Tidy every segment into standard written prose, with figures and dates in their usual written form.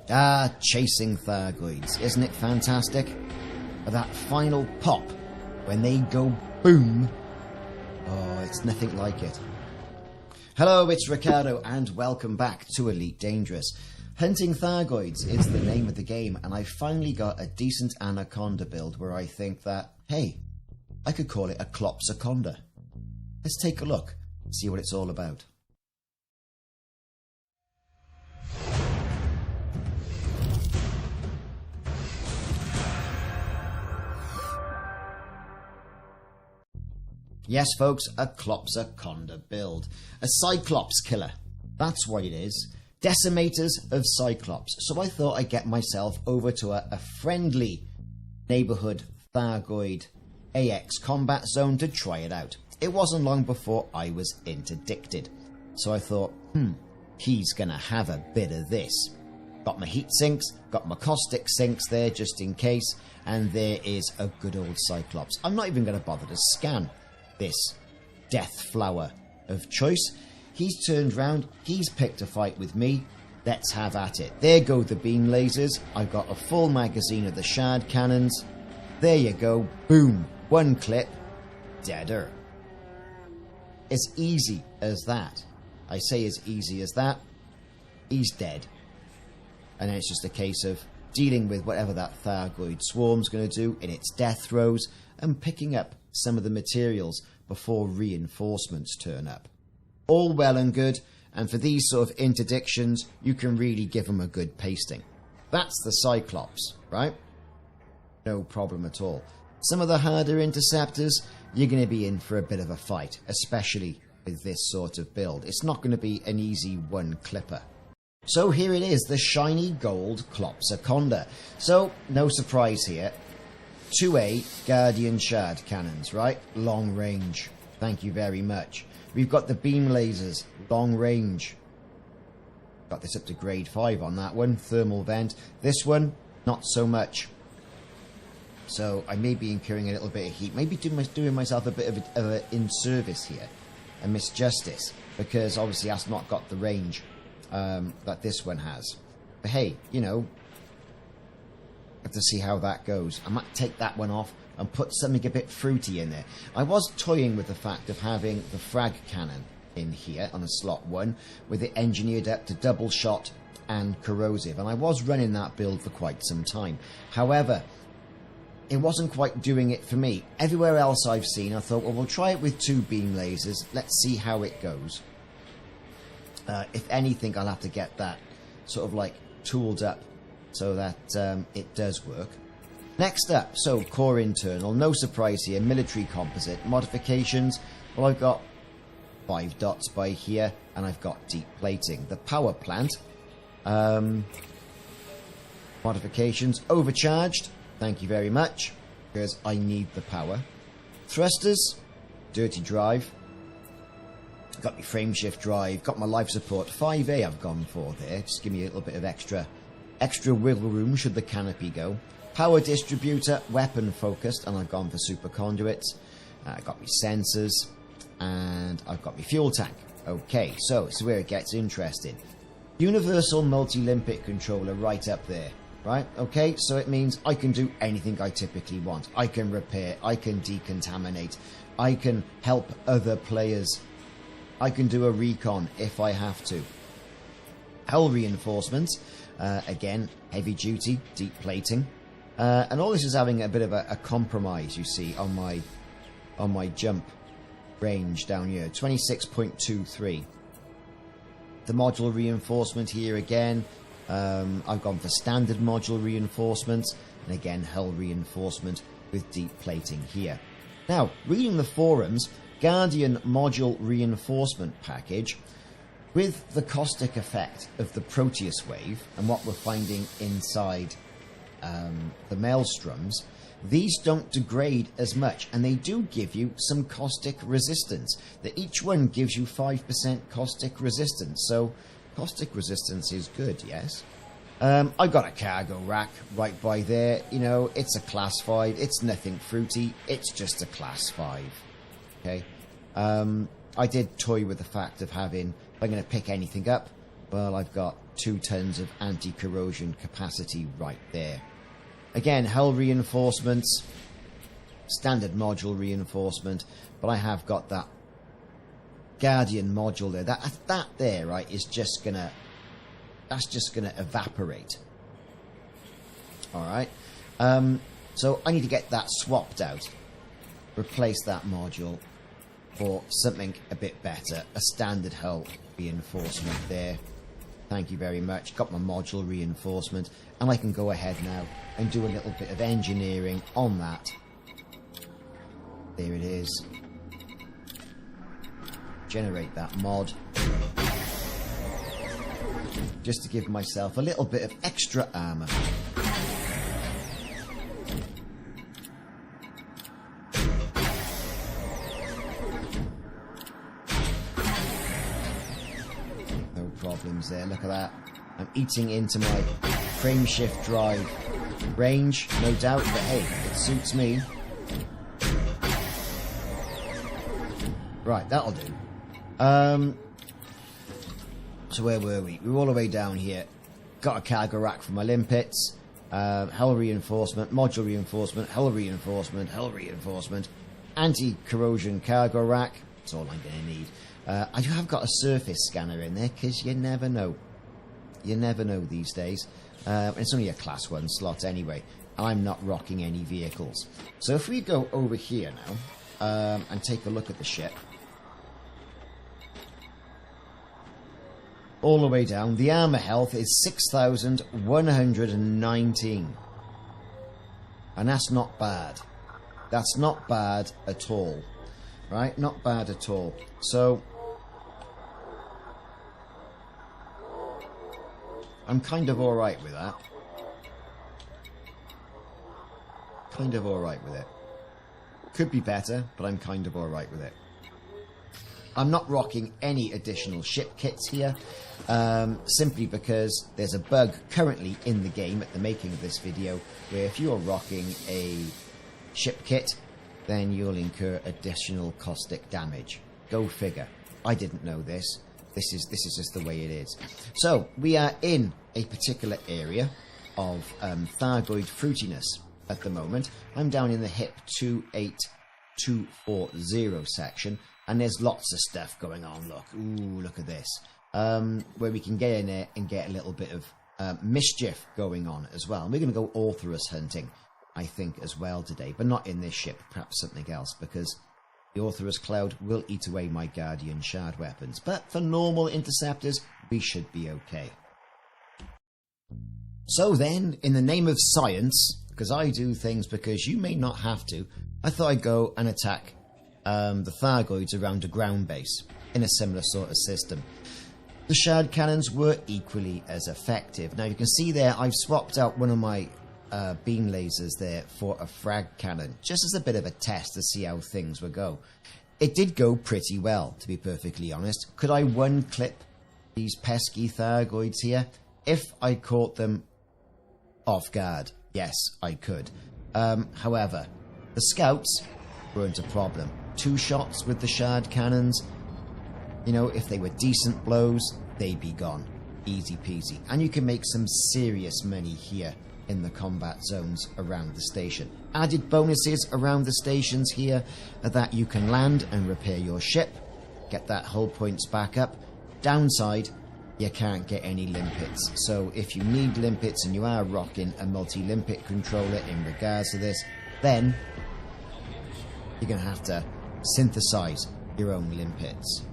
Ah, chasing Thargoids. Isn't it fantastic? That final pop, when they go boom. Oh, it's nothing like it. Hello, it's Ricardo, and welcome back to Elite Dangerous. Hunting Thargoids is the name of the game, and I finally got a decent Anaconda build where I think that, hey, I could call it a Clops-a-conda. Let's take a look, see what it's all about. Yes, folks, a Clops-a-conda build. A Cyclops killer. That's what it is. Decimators of Cyclops. So I thought I'd get myself over to a friendly neighbourhood Thargoid AX combat zone to try it out. It wasn't long before I was interdicted. So I thought, he's going to have a bit of this. Got my heat sinks, got my caustic sinks there just in case, and there is a good old Cyclops. I'm not even going to bother to scan this death flower of choice. He's turned round, he's picked a fight with me. Let's have at it. There go the beam lasers. I've got a full magazine of the shard cannons. There you go. Boom. One clip. Deader. As easy as that. I say as easy as that. He's dead. And then it's just a case of dealing with whatever that Thargoid swarm's going to do in its death throes and picking up some of the materials before reinforcements turn up. All well and good, and for these sort of interdictions, you can really give them a good pasting. That's the Cyclops, right? No problem at all. Some of the harder interceptors, you're going to be in for a bit of a fight, especially with this sort of build. It's not going to be an easy one clipper. So here it is, the shiny gold Clops-a-conda. So, no surprise here. 2A Guardian Shard Cannons, right? Long range. Thank you very much. We've got the beam lasers, long range. Got this up to grade 5 on that one. Thermal vent. This one, not so much. So I may be incurring a little bit of heat. Maybe doing myself a bit of an in-service here. A misjustice. Because obviously that's not got the range that this one has. But hey, you know, have to see how that goes. I might take that one off and put something a bit fruity in there. I was toying with the fact of having the frag cannon in here on a slot 1 with it engineered up to double shot and corrosive, and I was running that build for quite some time. However, it wasn't quite doing it for me. Everywhere else I've seen, I thought, well, we'll try it with 2 beam lasers. Let's see how it goes. If anything, I'll have to get that sort of like tooled up so that it does work. Next up, so core internal, no surprise here, military composite modifications. Well, I've got 5 dots by here, and I've got deep plating. The power plant modifications, overcharged, thank you very much, because I need the power. Thrusters, dirty drive. Got my frame shift drive, got my life support. 5A I've gone for there, just give me a little bit of extra wiggle room should the canopy go. Power distributor, weapon focused, and I've gone for super conduits. I've got my sensors, and I've got my fuel tank. Okay, so this is where it gets interesting. Universal multi-limpet controller right up there, right? Okay, so it means I can do anything I typically want. I can repair, I can decontaminate, I can help other players, I can do a recon if I have to. Hull reinforcements, again, heavy duty, deep plating. And all this is having a bit of a compromise, you see, on my jump range down here, 26.23. The module reinforcement here again, I've gone for standard module reinforcements, and again hull reinforcement with deep plating here. Now, reading the forums, Guardian module reinforcement package with the caustic effect of the Proteus wave and what we're finding inside the maelstroms, these don't degrade as much, and they do give you some caustic resistance. That each one gives you 5% caustic resistance, so caustic resistance is good, yes. I've got a cargo rack right by there. You know, it's a class 5, it's nothing fruity, it's just a class 5. Okay, I did toy with the fact of having, if I'm going to pick anything up, well, I've got 2 tons of anti-corrosion capacity right there. Again, hull reinforcements, standard module reinforcement, but I have got that Guardian module there. That there, right, is just gonna, that's just gonna evaporate. All right, so I need to get that swapped out, replace that module for something a bit better. A standard hull reinforcement there. Thank you very much. Got my module reinforcement, and I can go ahead now and do a little bit of engineering on that. There it is. Generate that mod. Just to give myself a little bit of extra armor. No problems there. Look at that. I'm eating into my frame shift drive range, no doubt, but hey, it suits me. Right, that'll do. So where were we? We were all the way down here. Got a cargo rack for my limpets. Hull reinforcement, module reinforcement, hull reinforcement, hull reinforcement, anti-corrosion cargo rack. That's all I'm going to need. I have got a surface scanner in there because you never know. You never know these days. It's only a class 1 slot anyway. I'm not rocking any vehicles. So if we go over here now and take a look at the ship. All the way down, the armor health is 6,119. And that's not bad. That's not bad at all. Right? Not bad at all. So I'm kind of alright with that. Kind of alright with it. Could be better, but I'm kind of alright with it. I'm not rocking any additional ship kits here, simply because there's a bug currently in the game at the making of this video, where if you're rocking a ship kit, then you'll incur additional caustic damage. Go figure. I didn't know this. This is just the way it is. So, we are in a particular area of Thargoid fruitiness at the moment. I'm down in the HIP 28240 section. And there's lots of stuff going on. Look, ooh, look at this. Where we can get in there and get a little bit of mischief going on as well. And we're going to go Orthrus hunting, I think, as well today. But not in this ship, perhaps something else, because the Orthrus cloud will eat away my Guardian shard weapons. But for normal interceptors, we should be okay. So then, in the name of science, because I do things because you may not have to, I thought I'd go and attack the Thargoids around a ground base in a similar sort of system. The shard cannons were equally as effective. Now you can see there I've swapped out one of my beam lasers there for a frag cannon, just as a bit of a test to see how things would go. It did go pretty well, to be perfectly honest. Could I one-clip these pesky Thargoids here? If I caught them off guard, yes, I could. However, the scouts weren't a problem. 2 shots with the shard cannons, you know, if they were decent blows, they'd be gone. Easy peasy. And you can make some serious money here in the combat zones around the station. Added bonuses around the stations here are that you can land and repair your ship, get that hull points back up. Downside, you can't get any limpets. So if you need limpets and you are rocking a multi-limpet controller in regards to this, then you're going to have to synthesize your own limpets.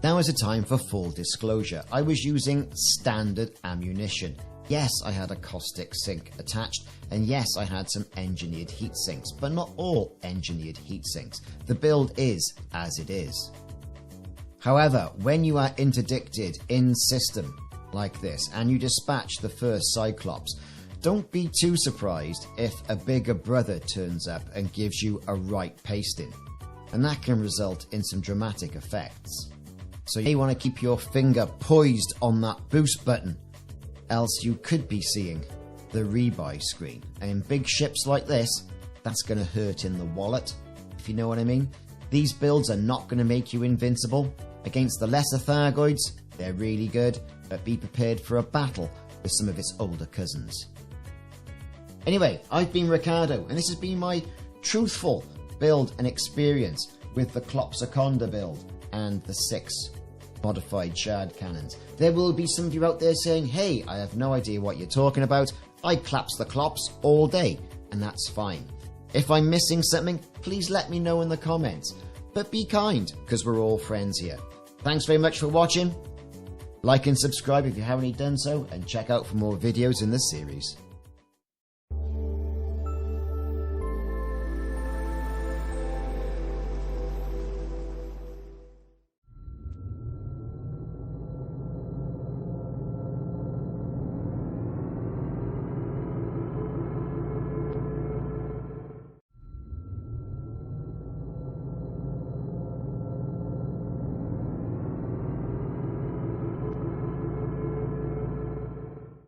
Now is a time for full disclosure. I was using standard ammunition. Yes, I had a caustic sink attached, and yes, I had some engineered heat sinks, but not all engineered heat sinks. The build is as it is. However, when you are interdicted in system like this, and you dispatch the first Cyclops, don't be too surprised if a bigger brother turns up and gives you a right pasting, and that can result in some dramatic effects. So you may want to keep your finger poised on that boost button, else you could be seeing the rebuy screen. And in big ships like this, that's going to hurt in the wallet, if you know what I mean. These builds are not going to make you invincible, Against the lesser Thargoids, they're really good, but be prepared for a battle with some of its older cousins. Anyway, I've been Ricardo, and this has been my truthful build and experience with the Clops-a-conda build and the 6 modified shard cannons. There will be some of you out there saying, hey, I have no idea what you're talking about. I claps the Clops all day, and that's fine. If I'm missing something, please let me know in the comments. But be kind, because we're all friends here. Thanks very much for watching. Like and subscribe if you haven't already done so, and check out for more videos in this series.